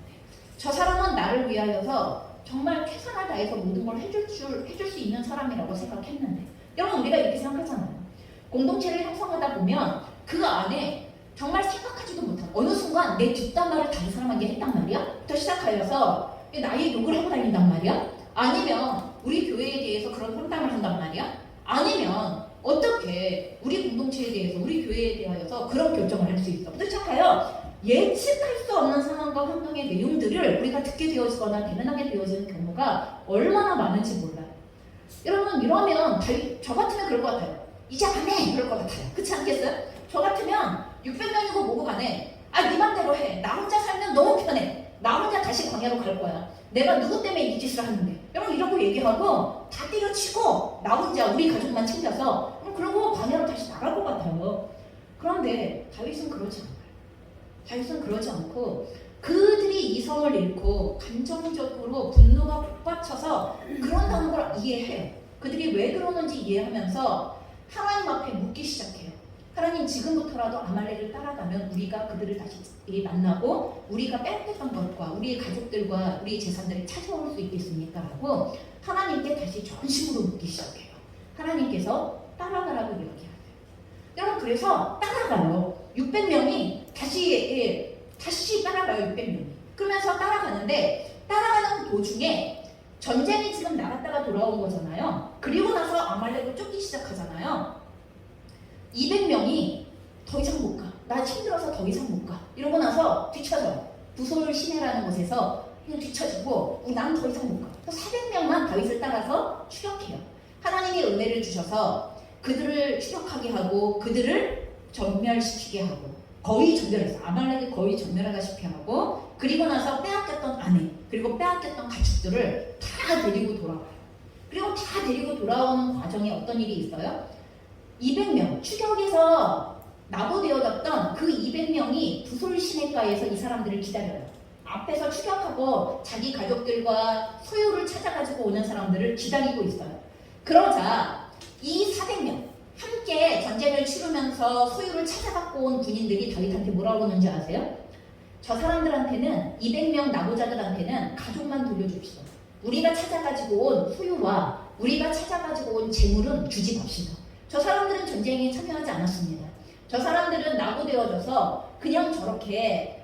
저 사람은 나를 위하여서 정말 최선을 다해서 모든 걸 해줄 수 있는 사람이라고 생각했는데 여러분 우리가 이렇게 생각하잖아요. 공동체를 형성하다 보면 그 안에 정말 생각하지도 못한 어느 순간 내 뒷담화를 다른 사람에게 했단 말이야? 부터 시작하여서 나의 욕을 하고 다닌단 말이야? 아니면 우리 교회에 대해서 그런 상담을 한단 말이야? 아니면 어떻게 우리 공동체에 대해서 우리 교회에 대하여서 그런 결정을 할 수 있어? 부터 시작하여 예측할 수 없는 상황과 환경의 내용들을 우리가 듣게 되어지거나 대면하게 되어지는 경우가 얼마나 많은지 몰라요. 여러분 이러면 저 같으면 그럴 것 같아요. 이제 안 해! 그럴 것 같아요. 그렇지 않겠어요? 저 같으면 600명이고 뭐고 간에 아, 네 맘대로 해. 나 혼자 살면 너무 편해. 나 혼자 다시 광야로 갈 거야. 내가 누구 때문에 이 짓을 하는데. 여러분 이러고 얘기하고 다 때려치고 나 혼자 우리 가족만 챙겨서 그러고 광야로 다시 나갈 것 같아요. 그런데 다윗은 그러지 않아요. 다윗은 그러지 않고 그들이 이성을 잃고 감정적으로 분노가 북받쳐서 그런다는 걸 이해해요. 그들이 왜 그러는지 이해하면서 하나님 앞에 묻기 시작해요. 하나님, 지금부터라도 아말렉을 따라가면 우리가 그들을 다시 만나고 우리가 빼앗겼던 것과 우리의 가족들과 우리의 재산들이 찾아올 수 있겠습니까? 라고 하나님께 다시 전심으로 묻기 시작해요. 하나님께서 따라가라고 이야기하세요. 여러분, 그래서 따라가요. 600명이 다시 따라가요. 600명이. 그러면서 따라가는데 따라가는 도중에 전쟁이 지금 나갔다가 돌아온 거잖아요. 그리고 나서 아말렉을 쫓기 시작하잖아요. 200명이 더 이상 못 가. 나 힘들어서 더 이상 못 가. 이러고 나서 뒤쳐져요. 부솔 시내라는 곳에서 그냥 뒤쳐지고 난 더 이상 못 가. 400명만 다윗을 따라서 추격해요. 하나님이 은혜를 주셔서 그들을 추격하게 하고 그들을 전멸시키게 하고 거의 전멸했어. 아말렉이 거의 전멸하다시피 하고 그리고 나서 빼앗겼던 아내 그리고 빼앗겼던 가축들을 다 데리고 돌아와요. 그리고 다 데리고 돌아오는 과정에 어떤 일이 있어요? 200명 추격에서 나고되어졌던 그 200명이 부솔 시내가에서 이 사람들을 기다려요. 앞에서 추격하고 자기 가족들과 소유를 찾아가지고 오는 사람들을 기다리고 있어요. 그러자 이 400명 함께 전쟁을 치르면서 소유를 찾아갖고 온 군인들이 다윗한테 뭐라고 하는지 아세요? 저 사람들한테는 200명 나고자들한테는 가족만 돌려줍시다. 우리가 찾아가지고 온 소유와 우리가 찾아가지고 온 재물은 주지 맙시다. 저 사람들은 전쟁에 참여하지 않았습니다. 저 사람들은 나고되어져서 그냥 저렇게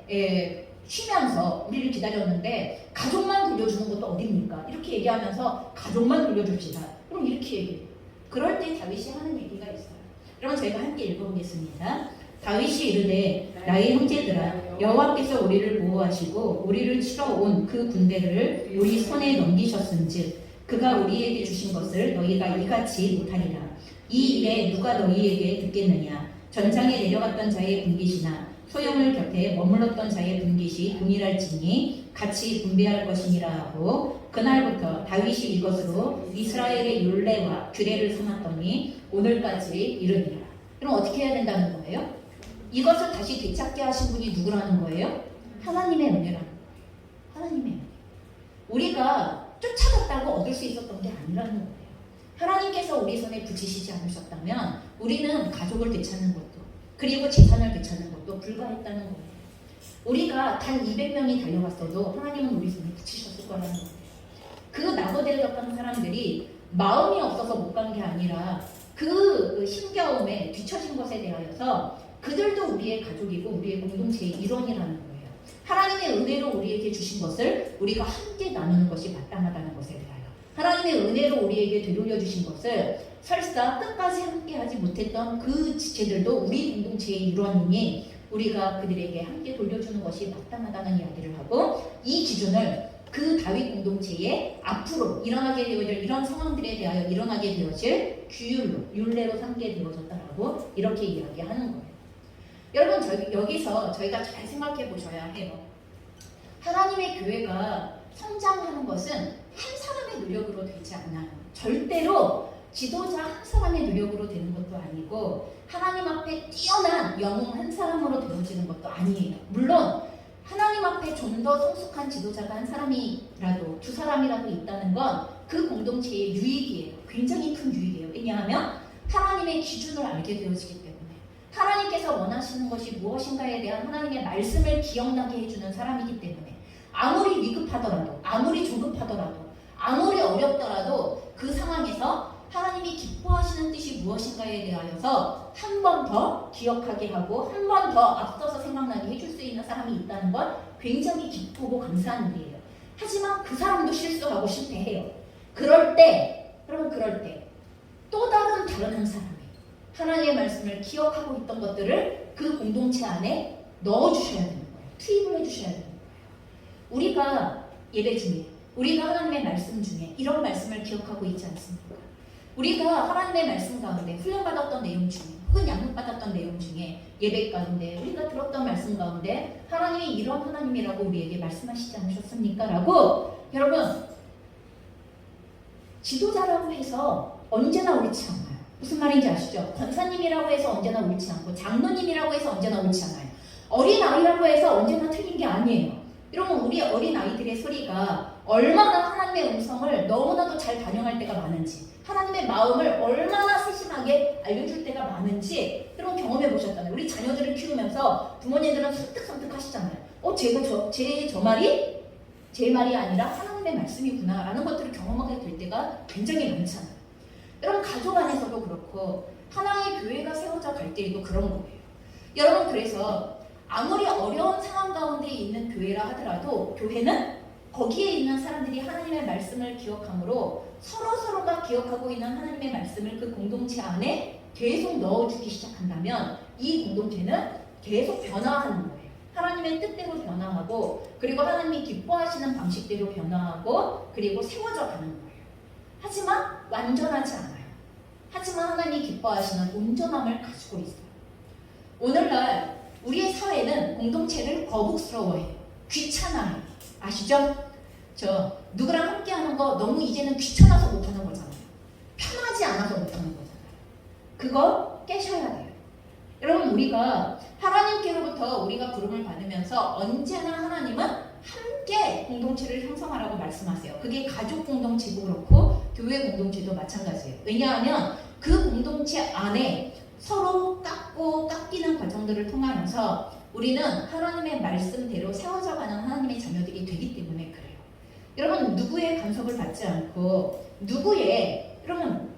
쉬면서 우리를 기다렸는데 가족만 돌려주는 것도 어딥니까? 이렇게 얘기하면서 가족만 돌려줍시다. 그럼 이렇게 얘기해요. 그럴 때 다윗이 하는 얘기가 있어요. 여러분 저희가 함께 읽어보겠습니다. 다윗이 이르되 나의 형제들아 여호와께서 우리를 보호하시고 우리를 치러 온 그 군대를 우리 손에 넘기셨은즉 그가 우리에게 주신 것을 너희가 이같이 못하리라. 이 일에 누가 너희에게 듣겠느냐? 전장에 내려갔던 자의 분깃이나 소형을 곁에 머물렀던 자의 분깃이 동일할지니 같이 분배할 것이니라 하고 그날부터 다윗이 이것으로 이스라엘의 율례와 규례를 삼았더니 오늘까지 이르니라. 그럼 어떻게 해야 된다는 거예요? 이것을 다시 되찾게 하신 분이 누구라는 거예요? 하나님의 은혜라는 거예요. 하나님의 은혜. 우리가 쫓아갔다고 얻을 수 있었던 게 아니라는 거예요. 하나님께서 우리 손에 붙이시지 않으셨다면 우리는 가족을 되찾는 것도 그리고 재산을 되찾는 것도 불가했다는 거예요. 우리가 단 200명이 달려갔어도 하나님은 우리 손에 붙이셨을 거라는 거예요. 그 나고되었던 사람들이 마음이 없어서 못 간 게 아니라 그 힘겨움에 뒤처진 것에 대하여서 그들도 우리의 가족이고 우리의 공동체의 일원이라는 거예요. 하나님의 은혜로 우리에게 주신 것을 우리가 함께 나누는 것이 마땅하다는 것에 대하여 하나님의 은혜로 우리에게 되돌려 주신 것을 설사 끝까지 함께하지 못했던 그 지체들도 우리 공동체의 일원이니 우리가 그들에게 함께 돌려주는 것이 마땅하다는 이야기를 하고 이 기준을 그 다윗 공동체에 앞으로 일어나게 되어질 이런 상황들에 대하여 일어나게 되어질 규율로 율례로 삼게 되어졌다라고 이렇게 이야기하는 거예요. 여러분 여기서 저희가 잘 생각해 보셔야 해요. 하나님의 교회가 성장하는 것은 한 사람의 노력으로 되지 않아요. 절대로 지도자 한 사람의 노력으로 되는 것도 아니고 하나님 앞에 뛰어난 영웅 한 사람으로 되어지는 것도 아니에요. 물론 하나님 앞에 좀 더 성숙한 지도자가 한 사람이라도 두 사람이라도 있다는 건 그 공동체의 유익이에요. 굉장히 큰 유익이에요. 왜냐하면 하나님의 기준을 알게 되어지기 때문에 하나님께서 원하시는 것이 무엇인가에 대한 하나님의 말씀을 기억나게 해주는 사람이기 때문에 아무리 위급하더라도 아무리 조급하더라도 아무리 어렵더라도 그 상황에서 하나님이 기뻐하시는 뜻이 무엇인가에 대하여서 한 번 더 기억하게 하고 한 번 더 앞서서 생각나게 해줄 수 있는 사람이 있다는 건 굉장히 기쁘고 감사한 일이에요. 하지만 그 사람도 실수하고 실패해요. 그럴 때 또 다른 한 사람이 하나님의 말씀을 기억하고 있던 것들을 그 공동체 안에 넣어주셔야 되는 거예요. 투입을 해주셔야 되는 거예요. 우리가 예배 중에 우리가 하나님의 말씀 중에 이런 말씀을 기억하고 있지 않습니까? 우리가 하나님의 말씀 가운데 훈련받았던 내용 중에 혹은 양육받았던 내용 중에 예배 가운데 우리가 들었던 말씀 가운데 하나님이 이런 하나님이라고 우리에게 말씀하시지 않으셨습니까? 라고 여러분 지도자라고 해서 언제나 옳지 않아요. 무슨 말인지 아시죠? 권사님이라고 해서 언제나 옳지 않고 장로님이라고 해서 언제나 옳지 않아요. 어린아이라고 해서 언제나 틀린 게 아니에요. 여러분 우리 어린아이들의 소리가 얼마나 하나님의 음성을 너무나도 잘 반영할 때가 많은지 하나님의 마음을 얼마나 세심하게 알려줄 때가 많은지 여러분 경험해 보셨잖아요. 우리 자녀들을 키우면서 부모님들은 선택 하시잖아요. 제 말이 제 말이 아니라 하나님의 말씀이구나 라는 것들을 경험하게 될 때가 굉장히 많잖아요. 여러분 가족 안에서도 그렇고 하나의 교회가 세워져 갈 때에도 그런 거예요. 여러분 그래서 아무리 어려운 상황 가운데 있는 교회라 하더라도 교회는 거기에 있는 사람들이 하나님의 말씀을 기억함으로 서로가 기억하고 있는 하나님의 말씀을 그 공동체 안에 계속 넣어주기 시작한다면 이 공동체는 계속 변화하는 거예요. 하나님의 뜻대로 변화하고 그리고 하나님이 기뻐하시는 방식대로 변화하고 그리고 세워져 가는 거예요. 하지만 완전하지 않아요. 하지만 하나님이 기뻐하시는 온전함을 가지고 있어요. 오늘날 우리의 사회는 공동체를 거북스러워해요. 귀찮아요. 아시죠? 저 누구랑 함께하는 거 너무 이제는 귀찮아서 못하는 거잖아요. 편하지 않아서 못하는 거잖아요. 그거 깨셔야 돼요. 여러분 우리가 하나님께로부터 우리가 부름을 받으면서 언제나 하나님은 함께 공동체를 형성하라고 말씀하세요. 그게 가족 공동체도 그렇고 교회 공동체도 마찬가지예요. 왜냐하면 그 공동체 안에 서로 깎이는 과정들을 통하면서 우리는 하나님의 말씀대로 세워져가는 하나님의 자녀들이 되기 때문에 그래요. 여러분 누구의 간섭을 받지 않고 누구의 여러분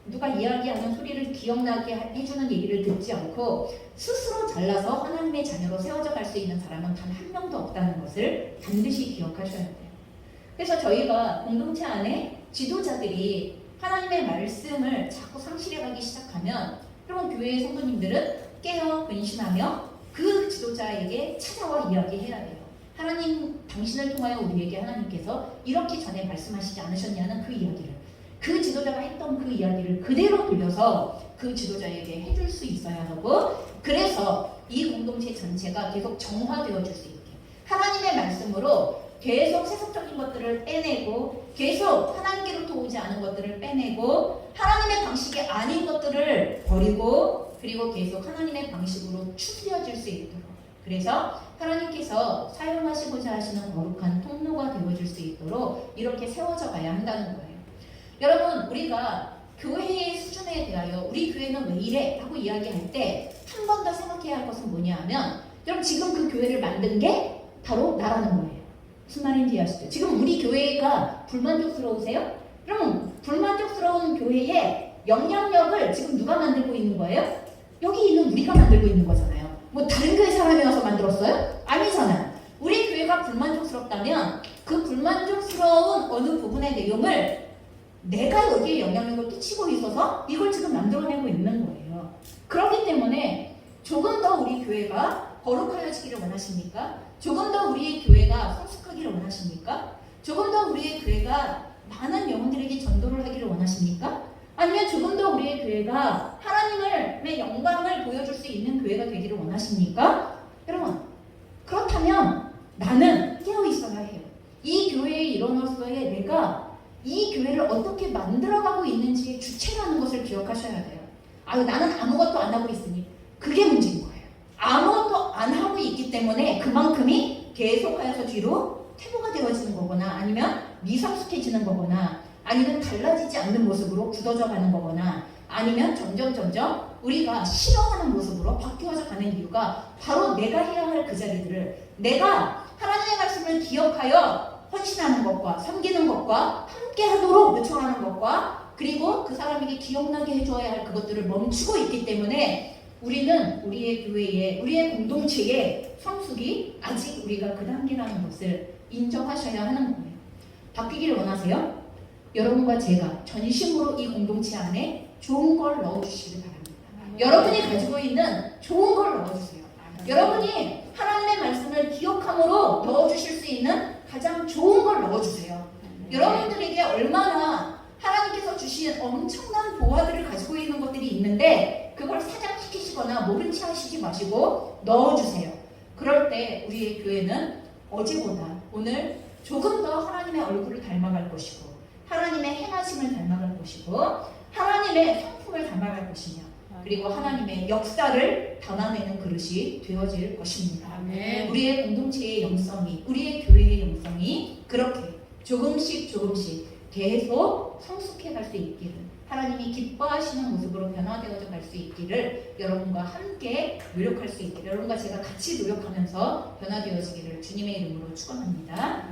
누가 이야기하는 소리를 기억나게 해주는 얘기를 듣지 않고 스스로 잘나서 하나님의 자녀로 세워져 갈 수 있는 사람은 단 한 명도 없다는 것을 반드시 기억하셔야 돼요. 그래서 저희가 공동체 안에 지도자들이 하나님의 말씀을 자꾸 상실해가기 시작하면 여러분 교회의 성도님들은 깨어 근신하며 그 지도자에게 찾아와 이야기해야 돼요. 하나님 당신을 통하여 우리에게 하나님께서 이렇게 전에 말씀하시지 않으셨냐는 그 이야기를 그 지도자가 했던 그 이야기를 그대로 돌려서 그 지도자에게 해줄 수 있어야 하고 그래서 이 공동체 전체가 계속 정화되어 줄 수 있게 하나님의 말씀으로 계속 세속적인 것들을 빼내고 계속 하나님께로부터 오지 않은 것들을 빼내고 하나님의 방식이 아닌 것들을 버리고 그리고 계속 하나님의 방식으로 추스려질 수 있도록 그래서 하나님께서 사용하시고자 하시는 거룩한 통로가 되어줄 수 있도록 이렇게 세워져 가야 한다는 거예요. 여러분 우리가 교회의 수준에 대하여 우리 교회는 왜 이래? 라고 이야기할 때 한 번 더 생각해야 할 것은 뭐냐 하면 여러분 지금 그 교회를 만든 게 바로 나라는 거예요. 무슨 말인지 아시죠? 지금 우리 교회가 불만족스러우세요? 그럼 불만족스러운 교회의 영향력을 지금 누가 만들고 있는 거예요? 여기 있는 우리가 만들고 있는 거잖아요. 뭐 다른 교회 사람이 와서 만들었어요? 아니잖아요. 우리 교회가 불만족스럽다면 그 불만족스러운 어느 부분의 내용을 내가 여기에 영향력을 끼치고 있어서 이걸 지금 만들어내고 있는 거예요. 그렇기 때문에 조금 더 우리 교회가 거룩하여지기를 원하십니까? 조금 더 우리의 교회가 성숙하기를 원하십니까? 조금 더 우리의 교회가 많은 영혼들에게 전도를 하기를 원하십니까? 아니면 조금 더 우리의 교회가 하나님의 영광을 보여줄 수 있는 교회가 되기를 원하십니까? 여러분 그렇다면 나는 깨어 있어야 해요. 이 교회의 일원으로서의 내가 이 교회를 어떻게 만들어가고 있는지의 주체라는 것을 기억하셔야 돼요. 나는 아무것도 안 하고 있으니 그게 문제인 거예요. 아무것도 안 하고 있기 때문에 그만큼이 계속하여서 뒤로 퇴보가 되어지는 거거나 아니면 미성숙해지는 거거나 아니면 달라지지 않는 모습으로 굳어져 가는 거거나 아니면 점점 우리가 싫어하는 모습으로 바뀌어져 가는 이유가 바로 내가 해야 할 그 자리들을 내가 하나님의 말씀을 기억하여 헌신하는 것과 섬기는 것과 함께 하도록 요청하는 것과 그리고 그 사람에게 기억나게 해줘야 할 그것들을 멈추고 있기 때문에 우리는 우리의 교회에 우리의 공동체의 성숙이 아직 우리가 그 단계라는 것을 인정하셔야 하는 거예요. 바뀌기를 원하세요? 여러분과 제가 전심으로 이 공동체 안에 좋은 걸 넣어주시기 바랍니다. 여러분이 가지고 있는 좋은 걸 넣어주세요. 여러분이 하나님의 말씀을 기억함으로 넣어주실 수 있는 가장 좋은 걸 넣어주세요. 여러분들에게 얼마나 하나님께서 주신 엄청난 보화들을 가지고 있는 것들이 있는데 그걸 사장시키시거나 모른 체 하시지 마시고 넣어주세요. 그럴 때 우리의 교회는 어제보다 오늘 조금 더 하나님의 얼굴을 닮아갈 것이고 하나님의 행하심을 닮아갈 것이고 하나님의 성품을 닮아갈 것이며 그리고 하나님의 역사를 담아내는 그릇이 되어질 것입니다. 아멘. 우리의 공동체의 영성이, 우리의 교회의 영성이 그렇게 조금씩 계속 성숙해 갈 수 있기를, 하나님이 기뻐하시는 모습으로 변화되어져 갈 수 있기를, 여러분과 함께 노력할 수 있기를, 여러분과 제가 같이 노력하면서 변화되어지기를 주님의 이름으로 축원합니다.